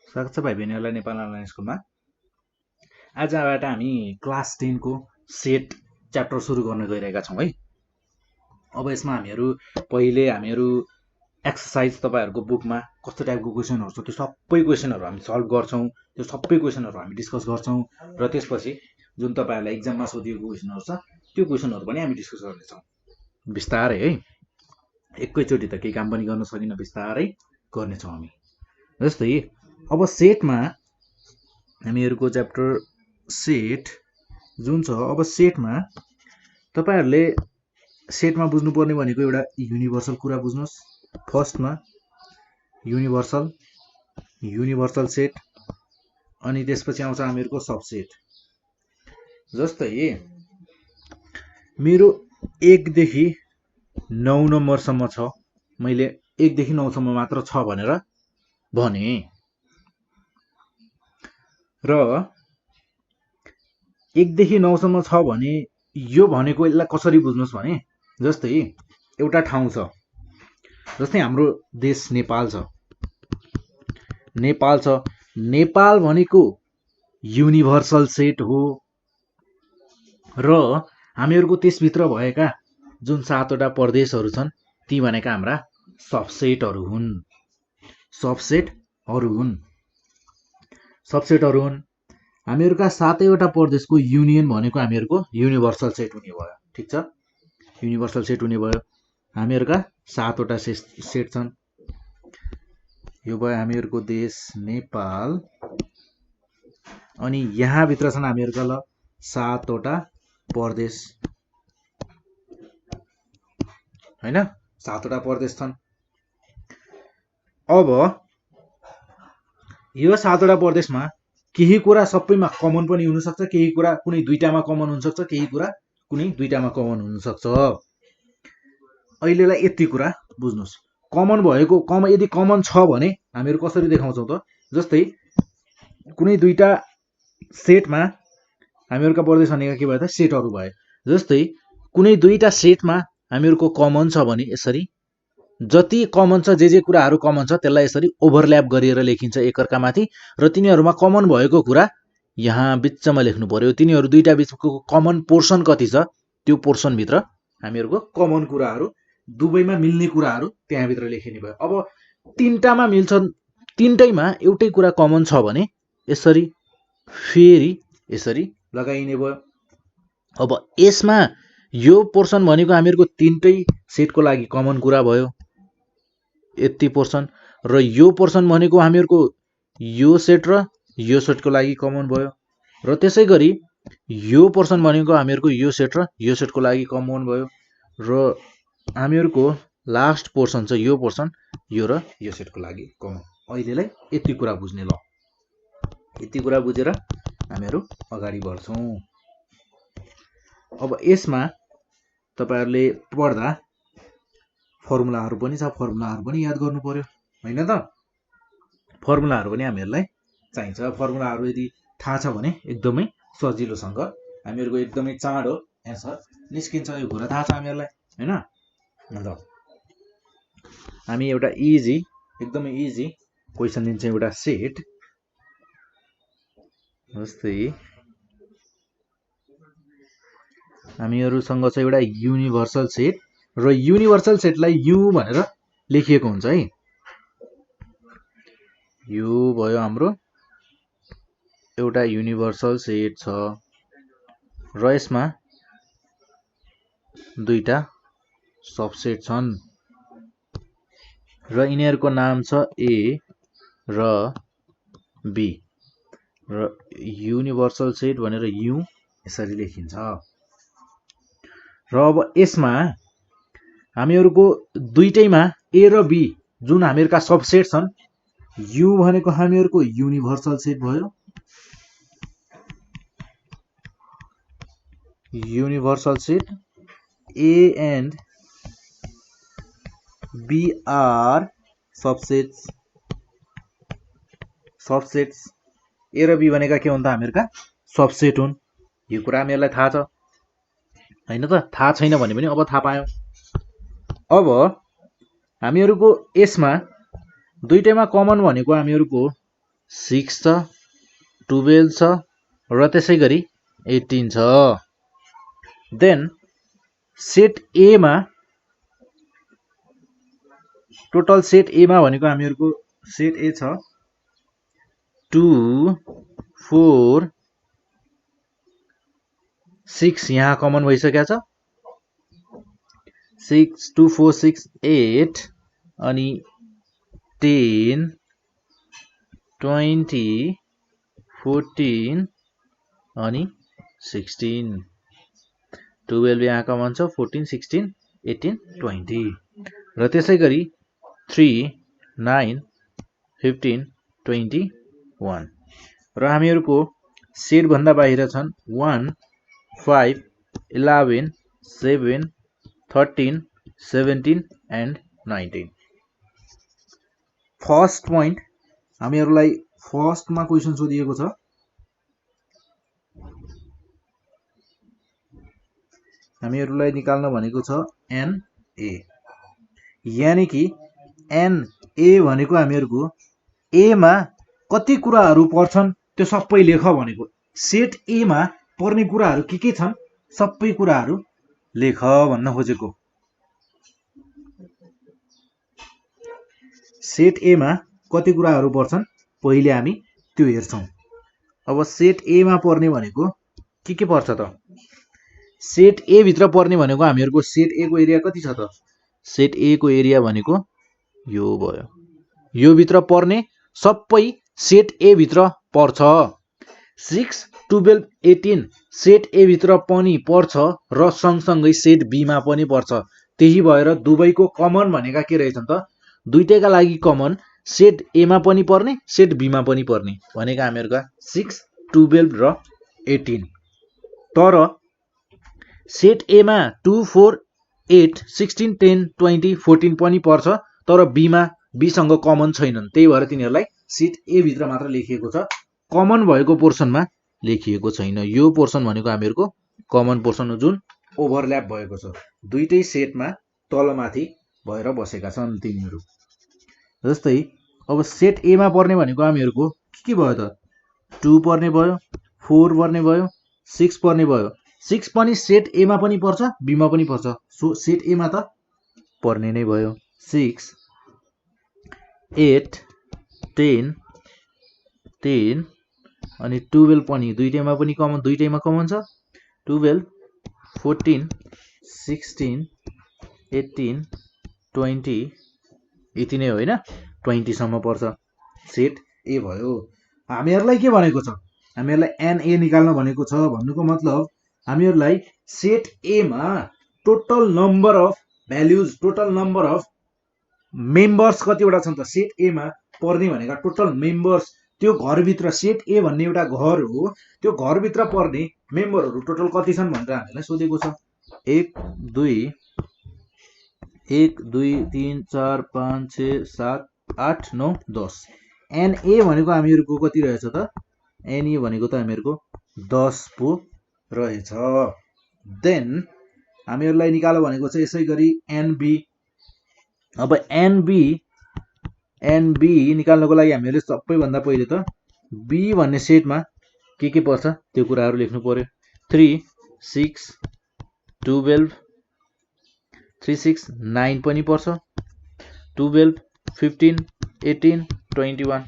स्वागत छ भाइ बहिनीहरूलाई नेपाल अनलाइन स्कुलमा। आजबाट हामी क्लास 10 को सेट च्याप्टर सुरु गर्न गइरहेका छौँ है। अब यसमा हामीहरू एक्सर्साइज तपाईँहरूको बुकमा कस्तो टाइपको क्वेसनहरू छ त्यो सबै क्वेसनहरू हामी सल्भ गर्छौँ। त्यो सबै क्वेसनहरू हामी डिस्कस गर्छौँ र त्यसपछि जुन तपाईँहरूलाई एक्जाममा सोधिएको क्वेसनहरू छ त्यो क्वेसनहरू पनि हामी डिस्कस गर्नेछौँ बिस्तारै है। एकैचोटि त केही काम पनि गर्न सकिन्न, बिस्तारै गर्नेछौँ हामी। जस्तै अब सेटमा हामीहरूको च्याप्टर सेट जुन छ, अब सेटमा तपाईँहरूले सेटमा बुझ्नुपर्ने भनेको एउटा युनिभर्सल कुरा बुझ्नुहोस्। फर्स्टमा युनिभर्सल सेट, अनि त्यसपछि आउँछ हामीहरूको सबसेट। जस्तै मेरो 1 देखि 9 नम्बरसम्म छ, मैले 1 देखि 9 सम्म मात्र छ भनेर भने र 1 देखि 9 सम्म छ भने यो भनेको यसलाई कसरी बुझ्नुहोस् भने, जस्तै एउटा ठाउँ छ, जस्तै हाम्रो देश नेपाल छ। नेपाल भनेको युनिभर्सल सेट हो र हामीहरूको त्यसभित्र भएका जुन 7वटा प्रदेशहरू छन् ती भनेका हाम्रा सबसेटहरू हुन्। हामीहरूका 7वटा प्रदेशको युनियन भनेको हामीहरूको युनिभर्सल सेट हुने भयो। ठिक छ, युनिभर्सल सेट हुने भयो। हामीहरूका 7वटा सेट छन्। यो भयो हामीहरूको देश नेपाल, अनि यहाँभित्र छन् हामीहरूका 7वटा प्रदेश हैन, 7वटा प्रदेश छन्। अब यो 7वटा प्रदेशमा केही कुरा सबैमा कमन पनि हुनसक्छ, केही कुरा कुनै दुईटामा कमन हुनसक्छ, केही कुरा कुनै दुईटामा कमन हुनसक्छ। अहिलेलाई यति कुरा बुझ्नुहोस्। कमन भएको यदि कमन छ भने हामीहरू कसरी देखाउँछौँ त, जस्तै कुनै दुईटा सेटमा हामीहरूका प्रदेश भनेका के भयो त, सेटहरू भयो। जस्तै कुनै दुईटा सेटमा हामीहरूको कमन छ भने यसरी जति कमन छ, जे कुराहरू कमन छ त्यसलाई यसरी ओभरल्याप गरिएर लेखिन्छ एकअर्कामाथि, र तिनीहरूमा कमन भएको कुरा यहाँ बिचमा लेख्नु पर्यो। तिनीहरू दुईटा बिचको कमन पोर्सन कति छ त्यो पोर्सनभित्र हामीहरूको कमन कुराहरू, दुवैमा मिल्ने कुराहरू त्यहाँभित्र लेखिने भयो। अब तिनटामा मिल्छन्, तिनटैमा एउटै कुरा कमन छ भने यसरी फेरि यसरी लगाइने भयो। अब यसमा यो पोर्सन भनेको हामीहरूको तिनटै सेटको लागि कमन कुरा भयो, यति पोर्सन, र यो पोर्सन भनेको हामीहरूको यो सेट र यो सेटको लागि कमन भयो, र त्यसै गरी यो पोर्सन भनेको हामीहरूको यो सेट र यो सेटको लागि कमन भयो, र हामीहरूको लास्ट पोर्सन छ यो पोर्सन, यो र यो सेटको लागि कमन। अहिलेलाई यति कुरा बुझ्ने। ल, यति कुरा बुझेर हामीहरू अगाडि बढ्छौँ। अब यसमा तपाईहरुले पढ्दा फर्मुलाहरू पनि छ, फर्मुलाहरू पनि याद गर्नु पर्यो हैन त। फर्मुलाहरू पनि हामीहरूलाई चाहिन्छ। फर्मुलाहरू यदि थाहा छ भने एकदमै सजिलोसँग हामीहरूको एकदमै चाँडो एन्सर निस्किन्छ। यो कुरा थाहा छ हामीहरूलाई हैन। ल, हामी एउटा एकदमै इजी क्वेसन दिन्छौँ। एउटा सेट, जस्तै हामीहरूसँग छ एउटा युनिभर्सल सेट, र युनिभर्सल सेटलाई यु भनेर लेखिएको हुन्छ है। यो भयो हाम्रो एउटा युनिभर्सल सेट छ, र यसमा दुईटा सबसेट छन्, र यिनीहरूको नाम छ ए र बी, र युनिभर्सल सेट भनेर यु यसरी लेखिन्छ। र अब यसमा हामीहरूको दुईटैमा ए र बी जुन हामीहरूका सबसेट छन्, यु भनेको हामीहरूको युनिभर्सल सेट भयो, universal set, A and B are subsets. A र बी भनेका के हुन् त, हामीहरूका सबसेट हुन्। यो कुरा हामीहरूलाई थाहा छ हैन त। थाहा छैन भने पनि अब थाहा पायौँ। अब हामीहरूको यसमा दुईटैमा कमन भनेको हामीहरूको 6 छ, 12 छ र त्यसै गरी 18 छ। देन सेट ए मा टोटल सेट ए मा भनेको हामीहरुको सेट ए छ 2 4 6 यहाँ कमन भइसकेको छ 6 2 4 6 8 अनि 10 20 14 अनि 16 12 यहाँ कमन छ 14 16 18 20 र त्यसै गरी 3 9 15 21 र हामीहरुको सेट भन्दा बाहिर छन् 1 5 11 7 13 17 and 19 फर्स्ट पोइन्ट हामीहरुलाई फर्स्टमा क्वेशन सोधिएको छ हामीहरुलाई निकाल्न भनेको छ NA यानी कि NA भनेको हामीहरुको A मा कति कुराहरु पर्छन् त्यो सबै लेख भनेको सेट A मा पर्ने कुराहरु के छन् सबै कुराहरु लेख भन्न खोजेको सेट A मा कति कुराहरु पर्छन् पहिले हामी त्यो हेर्छौं अब सेट A मा पर्ने भनेको के पर्छ त सेट A भित्र पर्ने भनेको हामीहरुको सेट A को एरिया कति छ त सेट A को एरिया भनेको यो भयो यो भित्र पर्ने सबै सेट A भित्र पर्छ 6 12 18 सेट A भित्र पनि पर्छ र सँगसँगै सेट B मा पनि पर्छ त्यही भएर दुवैको कमन भनेका के रहेछन् त दुईटैका लागि कमन सेट A मा पनि पर्ने सेट B मा पनि पर्ने भनेका हामीहरुका 6 12 र 18 तर सेट A मा 2 4 8 16 10 20 14 पनि पर्छ तर B मा B सँग कमन छैनन् त्यही भएर तिनीहरुलाई सेट A भित्र मात्र लेखिएको छ कमन भएको पोर्सनमा लेखिएको छैन यो पोर्सन भनेको हामीहरुको कमन पोर्सन हो जुन ओभरल्याप भएको छ दुईटै सेटमा तलमाथि भएर बसेका छन् तिनीहरु जस्तै अब सेट A मा पर्ने भनेको हामीहरुको के भयो त 2 पर्ने भयो 4 पर्ने भयो 6 पर्ने भयो 6 पनि सेट A मा पनि पर्छ B मा पनि पर्छ सो सेट A मा त पर्ने नै भयो 6 8 10 10 अनि 12 पनि दुईटैमा कमन छ 12 14 16 18 20 यति नै होइन 20 सम्म पर्छ सेट A भयो हामीहरुलाई के भनेको छ हामीहरुलाई NA निकाल्न भनेको छ भन्नुको मतलब हामीहरुलाई सेट A मा total number of values total number of members कतिवटा छन् त सेट A मा पर्ने भनेका टोटल मेम्बर्स त्यो घर भित्र सेट A भन्ने एउटा घर हो त्यो घर भित्र पर्ने मेम्बरहरु टोटल कति छन् भनेर हामीलाई सोधेको छ 1 2 3 4 5 6 7 8 9 10 NA भनेको हामीहरुको कति रहेछ त NA भनेको त हामीहरुको 10 पो रहेछ देन हामीहरुलाई निकाल्नु भनेको छ यसै गरी NB अब NB निकाल्नको लागि हामीले सबैभन्दा पहिले त B भन्ने सेटमा के पर्छ त्यो कुराहरु लेख्नु पर्यो 3 6 12 3 6 9 पनि पर्छ 12 15 18 21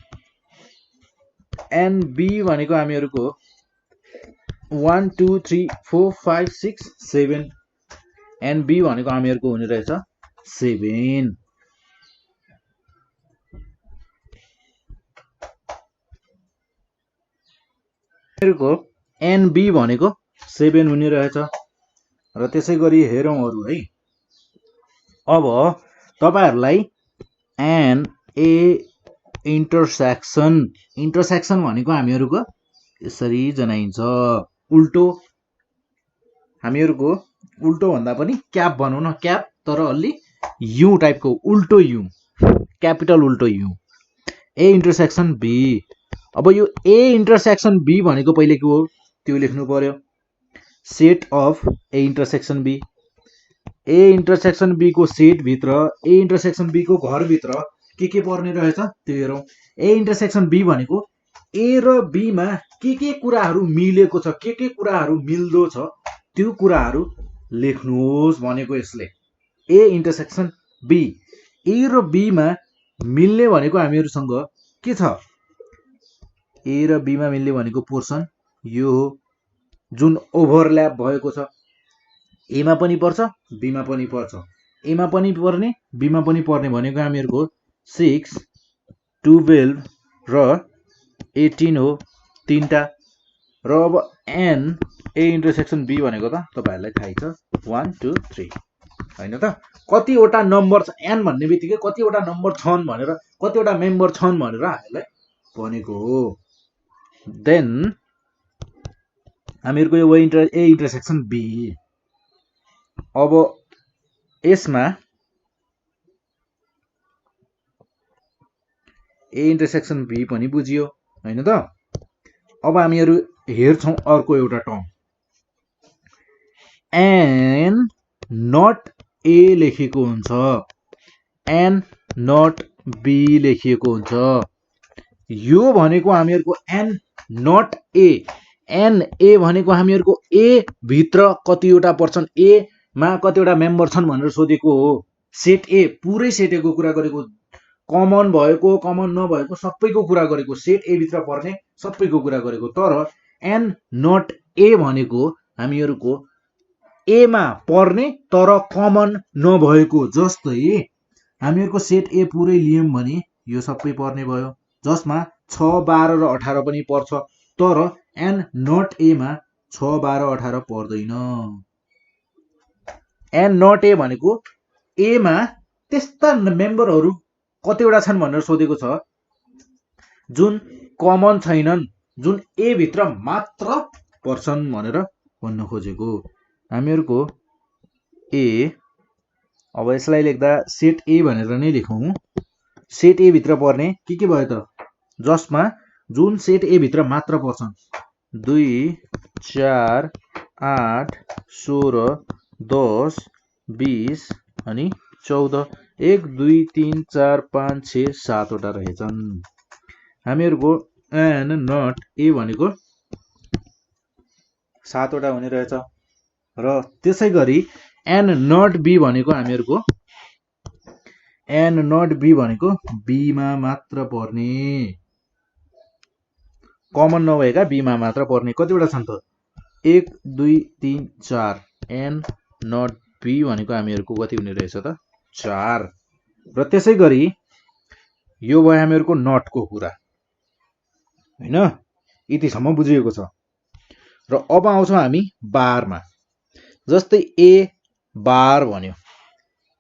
NB भनेको हामीहरुको 1 2 3 4 5 6 7 NB भनेको हामीहरुको हुने रहेछ 7 को NB भनेको 7 हुने रहेछ र त्यसै गरी हेरौं अरु है अब तपाईहरुलाई NA इन्टरसेक्सन भनेको हामीहरुको यसरी जनाइन्छ उल्टो हामीहरुको उल्टो भन्दा पनि क्याप भनौं न क्याप तर अलि यु टाइपको उल्टो यु क्यापिटल उल्टो यु A इन्टरसेक्सन B अब यो A इन्टरसेक्सन B भनेको पहिले के हो त्यो लेख्नु पर्यो set of A intersection B A intersection B को सेट भित्र A इन्टरसेक्सन B को घर भित्र के पर्ने रहेछ त्यो हेरौं A इन्टरसेक्सन B भनेको ए र बी मा के कुराहरू मिलेको छ, के कुराहरू मिल्दो छ त्यो कुराहरू लेख्नुहोस् भनेको यसले। ए इन्टरसेक्सन बी, ए र बी मा मिल्ने भनेको हामीहरुसँग के छ, ए र बी मा मिल्ने भनेको पोर्सन यो हो जुन ओभरल्याप भएको छ, ए मा पनि पर्छ बी मा पनि पर्छ, ए मा पनि पर्ने बी मा पनि पर्ने भनेको हामीहरुको 6 12 र 18 हो, तीनटा। र अब एन ए इन्टरसेक्सन बी भनेको त तपाईहरुलाई थाहै छ 1 2 3 हैन त, कतिवटा नम्बर छ एन भन्ने बित्तिकै कतिवटा नम्बर छन् भनेर, कतिवटा मेम्बर छन् भनेर हामीलाई भनेको हो। देन हामीहरुको यो ए इन्टरसेक्सन बी, अब यसमा ए इन्टरसेक्सन बी पनि बुझियो हैन त। अब हामीहरु हेर्छौं अर्को एउटा टर्म एन नट ए लेखेको हुन्छ, एन नट बी लेखिएको हुन्छ। यो भनेको हामीहरुको and not A, and A भनेको हामीहरुको ए भित्र कतिवटा पर्छन्, ए मा कतिवटा मेम्बर छन् भनेर सोधेको हो। सेट ए पुरै सेट ए को कुरा गरेको, कमन भएको कमन नभएको सबैको कुरा गरेको, सेट ए भित्र पर्ने सबैको कुरा गरेको। तर एन नट ए भनेको हामीहरुको ए मा पर्ने तर कमन नभएको, जस्तै हामीहरुको सेट ए पुरै लियौं भने यो सबै पर्ने भयो, जसमा 6 12 र 18 पनि पर्छ। तर एन नट ए मा 6 12 18 पर्दैन। एन नट ए भनेको ए मा त्यस्ता मेम्बरहरू कतिवटा छन् भनेर सोधेको छ जुन कमन छैनन्, जुन ए भित्र मात्र पर्छन् भनेर भन्न खोजेको। हामीहरुको ए, अब यसलाई लेख्दा सेट ए भनेर नै लेखौं। सेट ए भित्र पर्ने के भयो त, जसमा जुन सेट ए भित्र मात्र पर्छन् 2 4 8 16 10 20 अनि 14, 1 2 3 4 5 6 7 वटा रहेछन्। हामीहरुको एन नट ए भनेको 7 वटा हुने रहेछ। र त्यसै गरी एन नट बी भनेको हामीहरुको, एन नट बी भनेको बी मा मात्र पर्ने, कमन नभएका बी मा मात्र पर्ने। कतिवटा छन् त 1 2 3 4, एन नट बी भनेको हामीहरुको कति हुने रहेछ त 4। र त्यसै गरी यो भयो हामीहरुको नट को कुरा हैन, यतिसम्म बुझिएको छ। र अब आउँछौं हामी बारमा। जस्तै ए बार भन्यो,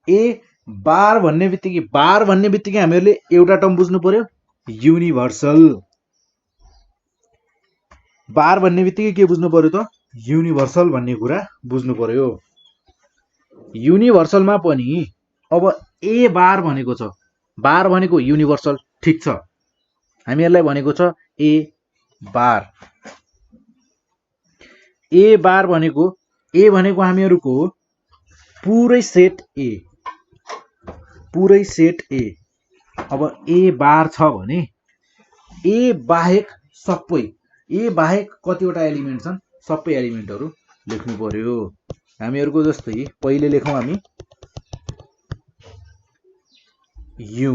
ए बार भन्ने बित्तिकै हामीहरुले एउटा टर्म बुझ्नु पर्यो, युनिभर्सल। बार भन्ने बित्तिकै के बुझ्नु पर्यो त, युनिभर्सल भन्ने कुरा बुझ्नु पर्यो। युनिभर्सलमा पनि अब ए बार भनेको छ, बार भनेको युनिभर्सल ठीक छ, हामीहरुलाई भनेको छ ए बार। ए बार भनेको, ए भनेको हामीहरुको पुरै सेट ए, पुरै सेट ए। अब ए बार छ भने ए बाहेक सबै, ए बाहेक कतिवटा एलिमेन्ट छन् सबै एलिमेन्टहरु लेख्नु पर्यो। हामीहरुको जस्तै पहिले लेखौं हामी यु,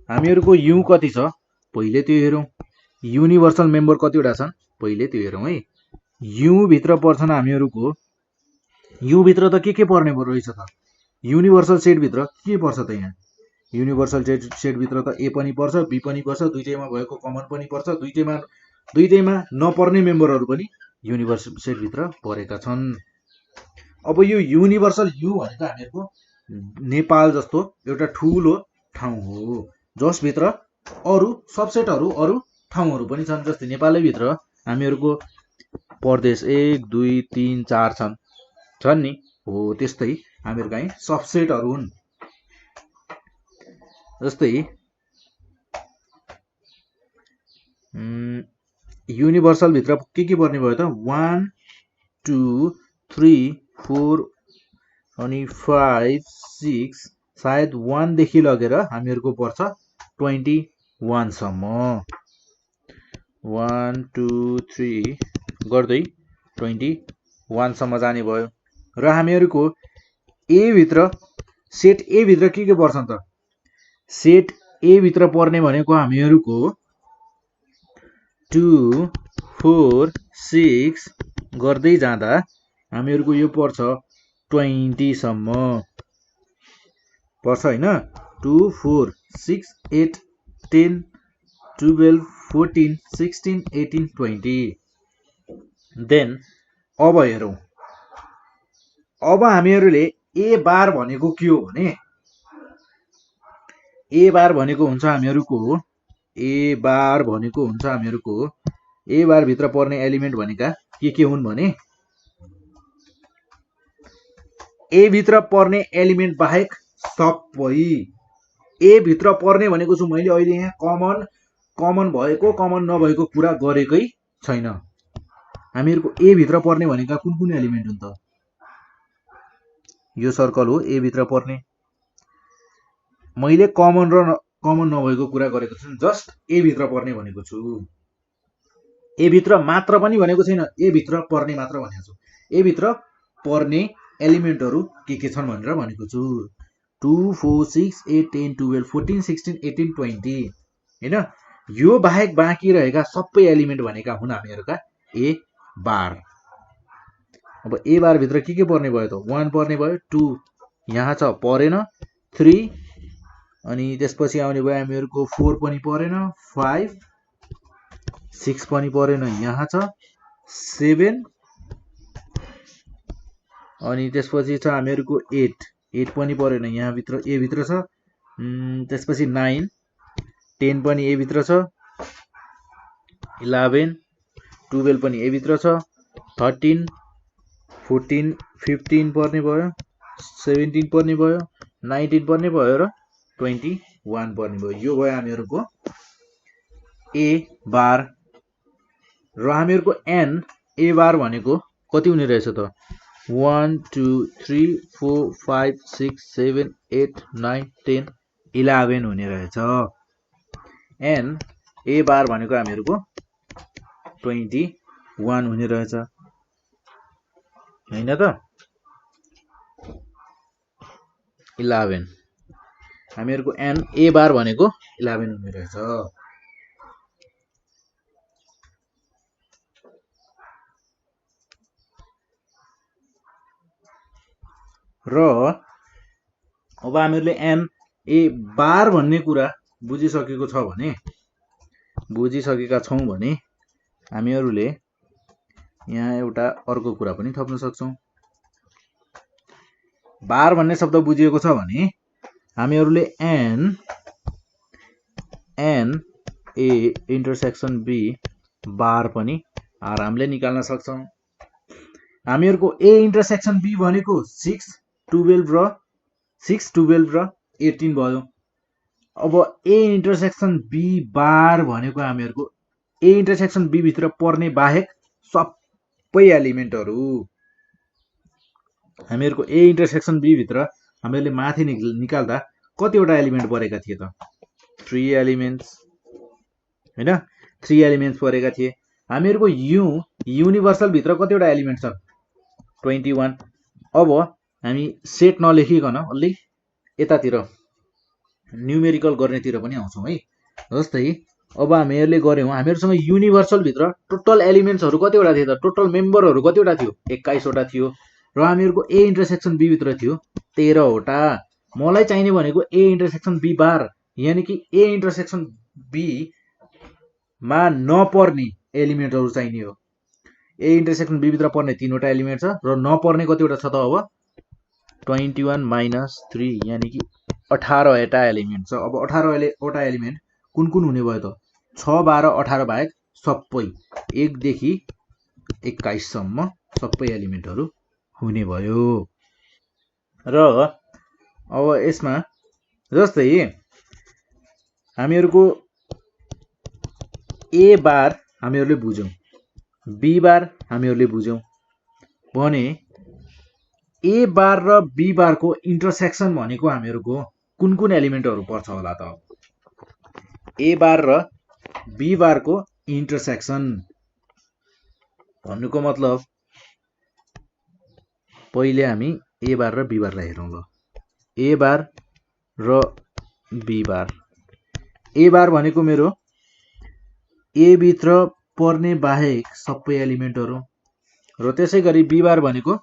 हामीहरुको यु कति छ पहिले त्यो हेरौं। युनिभर्सल मेम्बर कतिवटा छन् पहिले त्यो हेरौं है। यु भित्र पर्छन् हामीहरुको, यु भित्र त के पर्ने रहेछ त, युनिभर्सल सेट भित्र के पर्छ त, यहाँ युनिभर्सल सेट भित्र त ए पनि पर्छ बी पनि पर्छ, दुईटैमा भएको कमन पनि पर्छ, दुईटैमा नपर्ने मेम्बरहरु पनि युनिभर्सल सेट भित्र परेका छन्। अब यो युनिभर्सल यु भनेको हामीहरुको नेपाल जस्तो एउटा ठूलो ठाउँ हो, जसभित्र अरु सबसेटहरु अरु ठाउँहरु पनि छन्। जस्तै नेपालै भित्र हामीहरुको प्रदेश 1 2 3 4 छन् नि, हो त्यस्तै हामीहरुका सबसेटहरु हुन्। जस्तै युनिभर्सल भित्र के पर्ने भयो त, 1 2 3 4 अनि 5 6, सायद 1 देखि लगेर हामीहरुको पर्छ 21 सम्म। 1 2 3 गर्दै 21 सम्म जाने भयो र हामीहरूको ए भित्र सेट ए भित्र के पर्छ त सेट ए भित्र पर्ने भनेको हामीहरूको 2 4 6 गर्दै जाँदा हामीहरूको यो पर्छ 20 सम्म पर्छ हैन 2 4 6 8 10 12 14 16 18 20 देन अब हेरौँ अब हामीहरूले ए बार भनेको के हो भने ए बार भनेको हुन्छ हामीहरूको ए बार भनेको हुन्छ हामीहरूको ए बार भित्र पर्ने एलिमेन्ट भनेका के हुन् भने ए भित्र पर्ने एलिमेन्ट बाहेक सबै ए भित्र पर्ने भनेको छु मैले अहिले यहाँ कमन भएको कमन नभएको कुरा गरेकै छैन हामीहरूको ए भित्र पर्ने भनेका कुन एलिमेन्ट हुन् त यो सर्कल हो ए भित्र पर्ने मैले कमन र कमन नभएको कुरा गरेको छु जस्ट ए भित्र पर्ने भनेको छु ए भित्र मात्र पनि भनेको छैन ए भित्र पर्ने मात्र भनेको छु ए भित्र पर्ने एलिमेन्टहरु के छन् भनेर भनेको छु 2 4 6 8 10 12 14 16 18 20 हैन यो बाहेक बाँकी रहेका सबै एलिमेन्ट भनेका हुन् हामीहरुका ए बार अब ए बार भित्र के पर्ने भयो त 1 पर्ने भयो 2 यहाँ छ परेन 3 अनि त्यसपछि आउने भयो हामीहरुको 4 पनि परेन 5 6 पनि परेन यहाँ छ 7 अनि त्यसपछि छ हामीहरुको 8 पनि परेन यहाँ भित्र ए भित्र छ त्यसपछि 9 10 पनि ए भित्र छ 11 12 पनि ए भित्र छ 13 14 15 पर्ने भयो 17 पर्ने भयो 19 पर्ने भयो र 21 पर्ने भयो यो भयो हामीहरुको ए बार र हामीहरुको एन ए बार भनेको कति हुने रहेछ त 1 2 3 4 5 6 7 8 9 10 11 हुने रहेछ एन ए बार भनेको हामीहरुको 21 हुने रहेछ हैन त 11 हामीहरुको एन ए बार भनेको 11 हुने रहेछ र अब हामीहरुले एन ए बार भन्ने कुरा बुझिसकेको छ भने बुझिसकेका छौं भने हामीहरुले यहाँ एउटा अर्को कुरा पनि थप्न सक्छौं बार भन्ने शब्द बुझिएको छ भने हामीहरुले and A intersection B bar पनि आरामले निकाल्न सक्छौं हामीहरुको ए इन्टरसेक्सन बी भनेको 6 12 र 18 भयो अब ए इन्टरसेक्सन बी बार भनेको हामीहरुको ए इन्टरसेक्सन बी भित्र पर्ने बाहेक सबै एलिमेन्टहरु हामीहरुको ए इन्टरसेक्सन बी भित्र हामीहरुले माथि निकाल्दा कतिवटा एलिमेन्ट परेका थिए त 3 एलिमेन्ट्स हैन 3 एलिमेन्ट्स परेका थिए हामीहरुको युनिभर्सल भित्र कतिवटा एलिमेन्ट छ 21 अब हामी सेट नलेखिकन अलि यतातिर न्यूमेरिकल गर्नेतिर पनि आउँछौं है जस्तै अब हामीहरुले गर्यौं हामीहरुसँग युनिभर्सल भित्र टोटल एलिमेन्ट्सहरु कतिवटा थिए त टोटल मेम्बरहरु कतिवटा थियो 21 वटा थियो र हामीहरुको ए इन्टरसेक्सन बी भित्र थियो 13 वटा मलाई चाहिने भनेको ए इन्टरसेक्सन बी बार यानी कि ए इन्टरसेक्सन बी मा नपर्ने एलिमेन्टहरु चाहिने हो ए इन्टरसेक्सन बी भित्र पर्ने 3 वटा एलिमेन्ट छ र नपर्ने कतिवटा छ त अब 21 माइनस 3 यानी कि 18 वटा एलिमेन्ट छ अब 18 वटा एलिमेन्ट कुन हुने भयो त 6 12 18 बाहेक सबै 1 देखि 21 सम्म सबै एलिमेन्टहरु हुने भयो र अब यसमा जस्तै हामीहरुको ए बार हामीहरुले बुझ्यौं बी बार हामीहरुले बुझ्यौं भने ए बार र बी बार को इन्टरसेक्सन भनेको हामीहरुको कुन एलिमेन्टहरु पर्छ होला त ए बार र बी बार को इन्टरसेक्सन भन्नुको मतलब पहिले हामी ए बार र बी बारलाई हेरौँ ल। ए बार र बी बार। ए बार भनेको मेरो ए भित्र पर्ने बाहेक सबै एलिमेन्टहरू र त्यसै गरी बी बार भनेको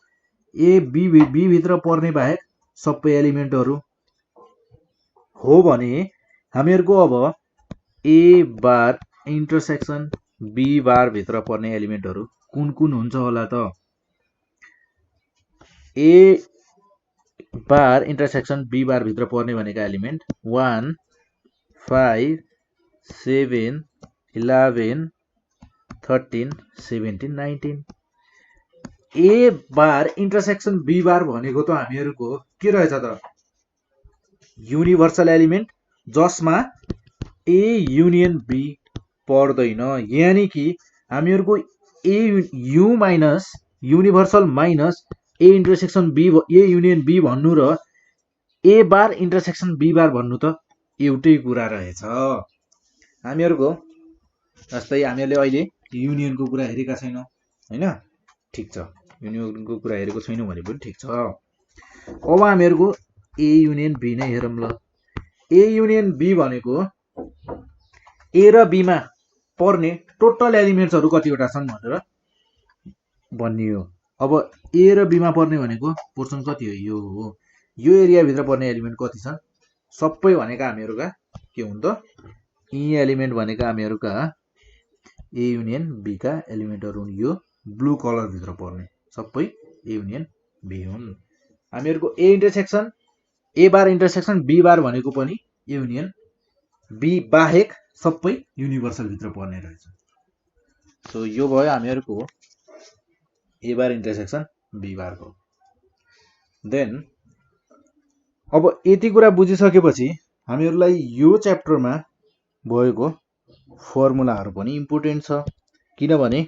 ए बी भित्र पर्ने बाहेक सबै एलिमेन्टहरू हो भने हामीहरूको अब ए बार इन्टरसेक्सन बी बार भित्र पर्ने एलिमेन्टहरू कुन कुन हुन्छ होला त? ए बार इन्टरसेक्सन बी बार भित्र पर्ने भनेका एलिमेन्ट 1 5 7 11 13 17 19। ए बार इन्टरसेक्सन बी बार भनेको त हामीहरूको के रहेछ त? युनिभर्सल एलिमेन्ट जसमा ए युनियन बी पर्दैन। यानी कि हामीहरूको A U minus universal minus A intersection B A union B भन्नु र ए बार इन्टरसेक्सन बी बार भन्नु त एउटै कुरा रहेछ। हामीहरूको जस्तै हामीहरूले अहिले युनियनको कुरा हेरेका छैनौँ हैन? ठिक छ, युनियनको कुरा हेरेको छैनौँ भने पनि ठिक छ। अब हामीहरूको ए युनियन बी नै हेरौँ ल। ए युनियन बी भनेको ए र बीमा पर्ने टोटल एलिमेन्ट्सहरू कतिवटा छन् भनेर भनियो। अब ए र बीमा पर्ने भनेको पोर्सन कति हो? यो हो। यो एरियाभित्र पर्ने एलिमेन्ट कति छन्? सबै भनेका हामीहरूका के हुन् त? यी एलिमेन्ट भनेका हामीहरूका ए युनियन बी का एलिमेन्टहरू हुन्। यो ब्लू कलरभित्र पर्ने सबै ए युनियन बी हुन्। हामीहरूको A intersection A bar intersection B बार भनेको पनि ए युनियन बी बाहेक सबै युनिभर्सलभित्र पर्ने रहेछ। सो यो भयो हामीहरूको ए बार इन्टरसेक्सन बी बारको। देन अब यति कुरा बुझिसकेपछि हामीहरूलाई यो च्याप्टरमा भएको फर्मुलाहरू पनि इम्पोर्टेन्ट छ, किनभने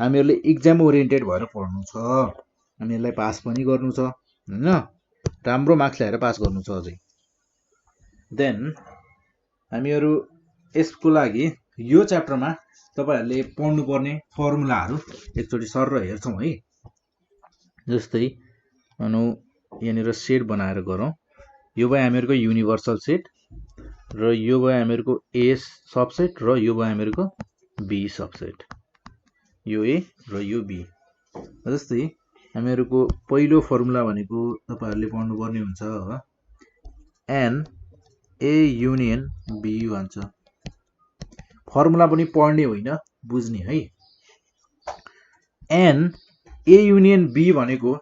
हामीहरूले इक्जाम ओरिएन्टेड भएर पढ्नु छ, हामीहरूलाई पास पनि गर्नु छ हैन? राम्रो मार्क्स ल्याएर पास गर्नु छ अझै। देन हामीहरू यसको लागि यो च्याप्टरमा तपाईहरूले पढ्नुपर्ने फर्मुलाहरू एकचोटि सर हेर्छौँ है। जस्तै भनौँ यहाँनिर सेट बनाएर गरौँ। यो भयो हामीहरूको युनिभर्सल सेट र यो भयो हामीहरूको ए सबसेट र यो भयो हामीहरूको बी सबसेट। यो ए र यो बी। जस्तै हामीहरूको पहिलो फर्मुला भनेको तपाईहरूले पढ्नुपर्ने हुन्छ एन ए युनियन बी भन्छ। फर्मुला पनि पढ्ने होइन, बुझ्ने है। एन ए युनियन बी भनेको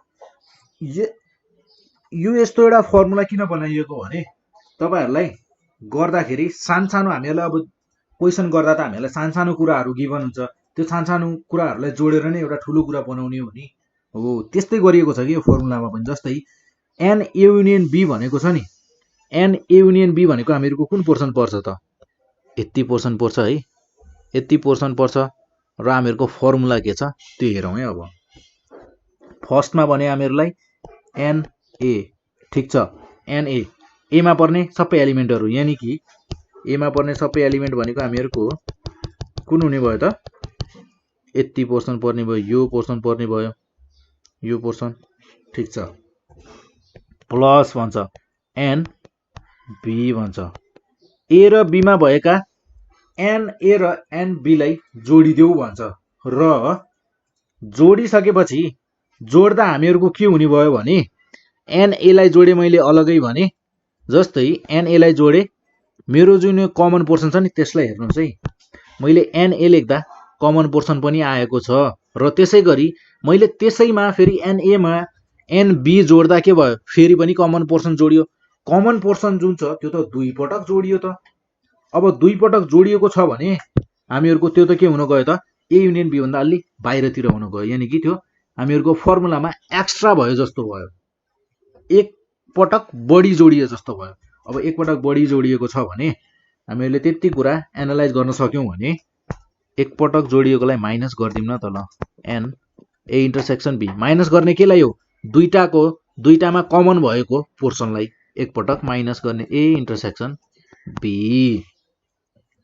यो यस्तो एउटा फर्मुला किन बनाइएको भने तपाईहरूलाई गर्दाखेरि सानसानो हामीहरूलाई अब क्वेसन गर्दा त हामीहरूलाई सानसानो कुराहरू गिभन हुन्छ, त्यो सानसानो कुराहरूलाई जोडेर नै एउटा ठुलो कुरा बनाउने हो नि हो। त्यस्तै गरिएको छ कि यो फर्मुलामा पनि। जस्तै एन ए युनियन बी भनेको छ नि, एन ए युनियन बी भनेको हामीहरूको कुन पोर्सन पर्छ त? यति पोर्सन पर्छ है, यति पोर्सन पर्छ र हामीहरूको फर्मुला के छ त्यो हेरौँ है। अब फर्स्टमा भने हामीहरूलाई एन ए, ठिक छ, एन ए एमा पर्ने सबै एलिमेन्टहरू, यानि कि एमा पर्ने सबै एलिमेन्ट भनेको हामीहरूको कुन हुने भयो त? यति पोर्सन पर्ने भयो, यो पोर्सन पर्ने भयो, यो पोर्सन, ठिक छ। प्लस भन्छ एन बी भन्छ। ए र बीमा भएका एन ए र एन बीलाई जोडिदेऊ भन्छ र जोडिसकेपछि जोड्दा हामीहरूको के हुने भयो भने एन एलाई जोडे मैले अलगै भने। जस्तै एन एलाई जोडे, मेरो जुन यो कमन पोर्सन छ नि त्यसलाई हेर्नुहोस् है। मैले एन ए लेख्दा कमन पोर्सन पनि आएको छ र त्यसै गरी मैले त्यसैमा फेरि एन एमा एन बी जोड्दा के भयो? फेरि पनि कमन पोर्सन जोडियो। कमन पोर्सन जुन छ त्यो त दुई पटक जोडियो त। अब दुई पटक जोडिएको छ भने हामीहरूको त्यो त के हुन गयो त? ए युनियन बी भन्दा अलि बाहिरतिर हुन गयो, यानि कि त्यो हामीहरूको फर्मुलामा एक्स्ट्रा भयो जस्तो भयो, एक पटक बढी जोडिए जस्तो भयो। अब एक पटक बढी जोडिएको छ भने हामीहरूले त्यति कुरा एनालाइज गर्न सक्यौँ भने एक पटक जोडिएकोलाई माइनस गरिदिउँ न त ल। N A intersection B minus गर्ने केलाई हो? दुईटामा कमन भएको पोर्सनलाई एक पटक माइनस गर्ने ए इन्टरसेक्सन बी।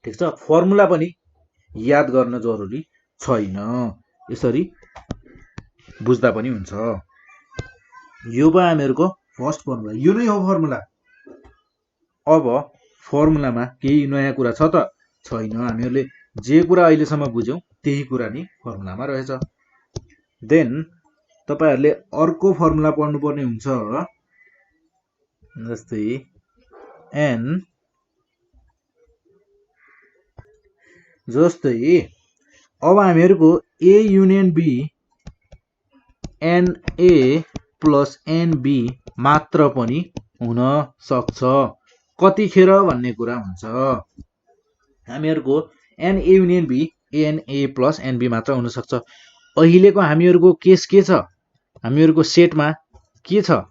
ठिक छ। फर्मुला पनि याद गर्न जरुरी छैन। यसरी बुझ्दा पनि हुन्छ। यो भयो हामीहरूको फर्स्ट फर्मुला। यो नै हो फर्मुला। अब फर्मुलामा केही नयाँ कुरा छ त छैन। हामीहरूले जे कुरा अहिलेसम्म बुझ्यौं त्यही कुरा नि फर्मुलामा रहेछ। देन तपाईहरुले अर्को फर्मुला पढ्नुपर्ने हुन्छ, जस्तै n जस्तै अब हामीहरुको a union b na plus nb मात्र पनि हुन सक्छ। कतिखेर भन्ने कुरा हुन्छ। हामीहरुको na union b ana plus nb मात्र हुन सक्छ। अहिलेको हामीहरुको केस के छ? हामीहरुको सेटमा के छ?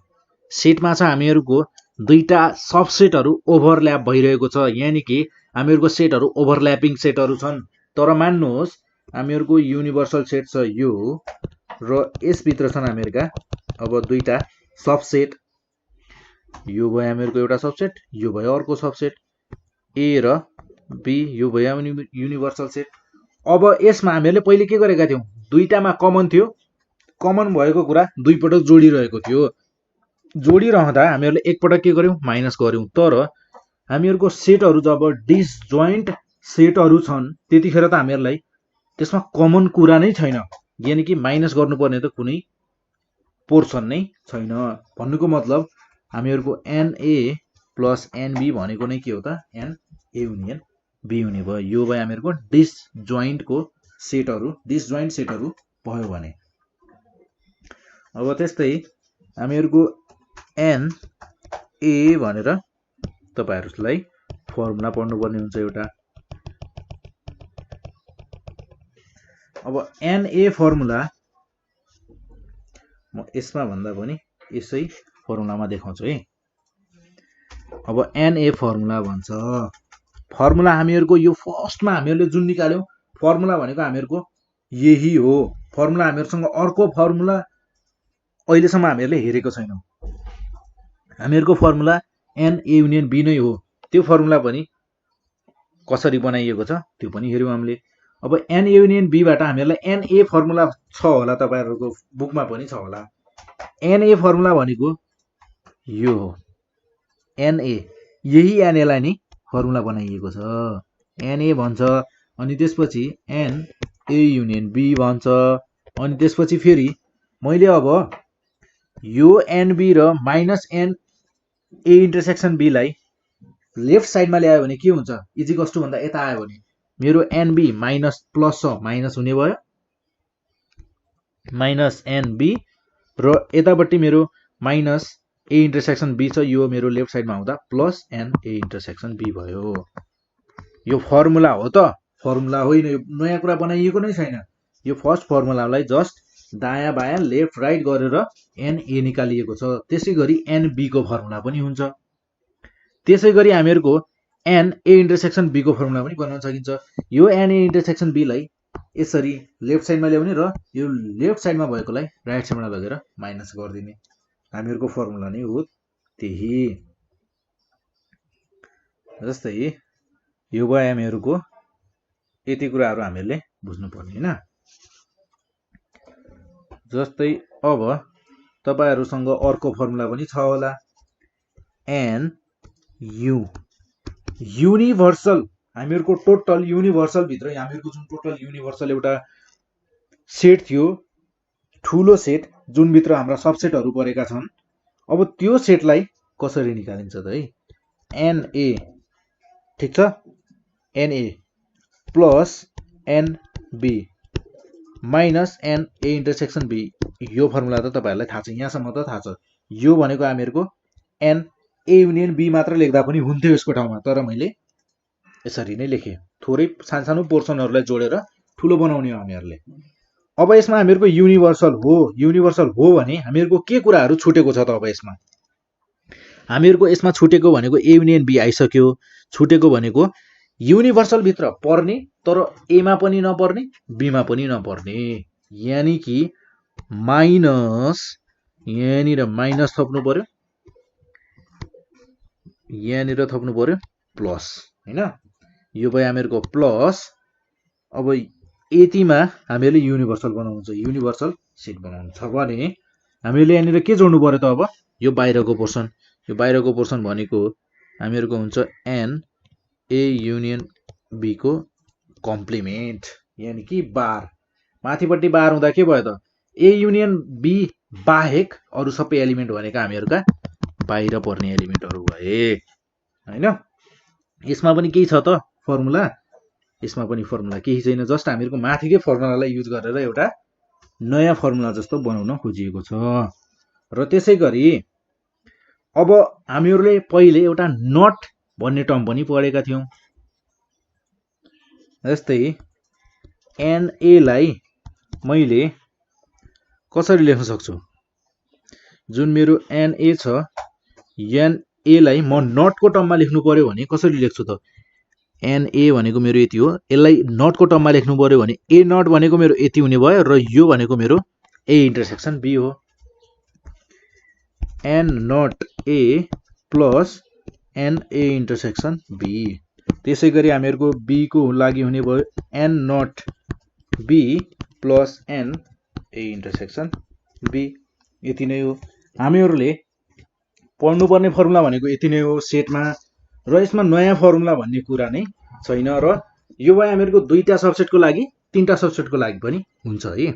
सेटमा छ हामीहरुको दुईटा सबसेटहरु ओभरल्याप भइरहेको छ, यानी कि हामीहरुको सेटहरु ओभरल्यापिङ सेटहरु छन्। तर मान्नुहोस् हामीहरुको युनिभर्सल सेट छ यो, र यस भित्र छन् हामीहरुका अब दुईटा सबसेट। यो भयो हामीहरुको एउटा सबसेट, यो भयो अर्को सबसेट, ए र बी। यो भयो युनिभर्सल सेट। अब यसमा हामीहरुले पहिले के गरेका थियौं? दुईटामा कमन थियो, कमन भएको कुरा दुई पटक जोडिरहेको थियो। जोडिरहँदा हामीहरुले एक पटक के गर्यौं? माइनस गर्यौं। तर हामीहरुको सेटहरु जब डिसजोइन्ट सेटहरु छन् त्यतिखेर त हामीहरुलाई त्यसमा कमन कुरा नै छैन, यानी कि माइनस गर्नुपर्ने त कुनै पोर्सन नै छैन। भन्नुको मतलब हामीहरुको na प्लस nb भनेको नै के हो त? na युनियन b हुने भयो। यो भयो हामीहरुको डिसजोइन्टको सेटहरु, डिसजोइन्ट सेटहरु भयो भने। अब त्यस्तै हामीहरुको na भनेर तपाईहरुलाई फर्मुला पढ्नुपर्ने हुन्छ एउटा। अब na फर्मुला म यसमा भन्दा पनि यसै फर्मुलामा देखाउँछु है। अब na फर्मुला भन्छ। फर्मुला हामीहरुको यो फर्स्टमा हामीहरुले जुन निकाल्यौं फर्मुला भनेको हामीहरुको यही हो। फर्मुला हामीहरुसँग अर्को फर्मुला अहिलेसम्म हामीहरुले हेरेको छैनौं। हामीहरुको फर्मुला na युनियन b नै हो। त्यो फर्मुला पनि कसरी बनाइएको छ त्यो पनि हेर्यौं हामीले। अब na युनियन b बाट हामीहरुलाई na फर्मुला छ होला, तपाईहरुको बुकमा पनि छ होला। na फर्मुला भनेको यो हो, na। यही na लाई नि फर्मुला बनाइएको छ, na भन्छ। अनि त्यसपछि na युनियन b भन्छ। अनि त्यसपछि फेरि मैले अब यो nb र minus n a intersection b लाई लेफ्ट साइडमा ल्यायो भने के हुन्छ? इजिकल्स टु भन्दा यता आयो भने मेरो nb माइनस प्लस छ, माइनस हुने भयो, माइनस nb। र यतापट्टि मेरो माइनस a इन्टरसेक्सन b छ, यो मेरो लेफ्ट साइडमा आउँदा plus n a intersection b भयो। यो फर्मुला हो त, फर्मुला होइन, यो नयाँ कुरा बनाइएको नै छैन। यो फर्स्ट फर्मुलालाई जस्ट दायाँ बायाँ लेफ्ट राइट गरेर na निकालिएको छ। त्यसैगरी nb को फर्मुला पनि हुन्छ। त्यसैगरी हामीहरुको na इन्टरसेक्सन b को फर्मुला पनि बनाउन सकिन्छ। यो na इन्टरसेक्सन b लाई यसरी लेफ्ट साइडमा ल्याउने र यो लेफ्ट साइडमा भएकोलाई राइट साइडमा लगेर माइनस गरिदिने। हामीहरुको फर्मुला नै हो त्यही। जस्तै यो भयो हामीहरुको यति कुराहरु हामीहरुले बुझ्नुपर्ने हैन। जस्तै अब तपाईहरुसँग अर्को फर्मुला पनि छ होला, nu युनिभर्सल। हामीहरुको टोटल युनिभर्सल भित्र हामीहरुको जुन टोटल युनिभर्सल एउटा सेट थियो, ठूलो सेट जुन भित्र हाम्रा सबसेटहरु परेका छन्। अब त्यो सेटलाई कसरी निकालिन्छ त है? na ठीक छ, na plus nb minus n a intersection b। यो फर्मुला त तपाईहरुलाई थाहा छ, यहाँसम्म त थाहा छ। यो भनेको हामीहरुको n a युनियन b मात्र लेख्दा पनि हुन्थ्यो यसको ठाउँमा, तर मैले यसरी नै लेखे। थोरै सानसानो पोर्सनहरुलाई जोडेर ठूलो बनाउने हो हामीहरुले। अब यसमा हामीहरुको युनिभर्सल हो भने हामीहरुको के कुराहरु छुटेको छ त? अब यसमा हामीहरुको यसमा छुटेको भनेको a युनियन b आइसक्यो। छुटेको भनेको युनिभर्सल भित्र पर्ने तर a मा पनि नपर्ने b मा पनि नपर्ने, यानी कि माइनस, यहाँनिर माइनस थप्नु पर्यो, यहाँनिर थप्नु पर्यो प्लस हैन। यो भयो हामीहरुको प्लस अब यतिमा हामीहरूले युनिभर्सल बनाउनु छ, युनिभर्सल सेट बनाउनु छ भने हामीले यहाँनिर के जोड्नु पर्यो त? अब यो बाहिरको पोर्सन, यो बाहिरको पोर्सन भनेको हामीहरूको हुन्छ एन ए युनियन बी को कम्प्लिमेन्ट, यानि कि बार। माथिपट्टि बार हुँदा के भयो त? ए युनियन बी बाहेक अरू सबै एलिमेन्ट भनेका हामीहरूका बाहिर पर्ने एलिमेन्टहरू भए हैन। यसमा पनि केही छ त फर्मुला? यसमा पनि फर्मुला केही छैन, जस्ट हामीहरूको माथिकै फर्मुलालाई युज गरेर एउटा नयाँ फर्मुला जस्तो बनाउन खोजिएको छ। र त्यसै गरी अब हामीहरूले पहिले एउटा नट भन्ने टर्म पनि पढेका थियौँ। जस्तै एनएलाई मैले कसरी लेख्न सक्छु? जुन मेरो एनए छ, एनएलाई म नटको टर्ममा लेख्नु पर्यो भने कसरी लेख्छु त? एनए भनेको मेरो यति हो, यसलाई नटको टर्ममा लेख्नु पर्यो भने ए नट भनेको मेरो यति हुने भयो र यो भनेको मेरो ए इन्टरसेक्सन बी हो। N not A plus n A intersection B. त्यसै गरी हामीहरूको बी को लागि हुने भयो n not B plus n A intersection B. यति नै हो हामीहरूले पढ्नुपर्ने फर्मुला भनेको, यति नै हो सेटमा। र यसमा नयाँ फर्मुला भन्ने कुरा नै छैन। र यो भयो हामीहरूको दुईटा सबसेटको लागि, तीनटा सबसेटको लागि पनि हुन्छ है।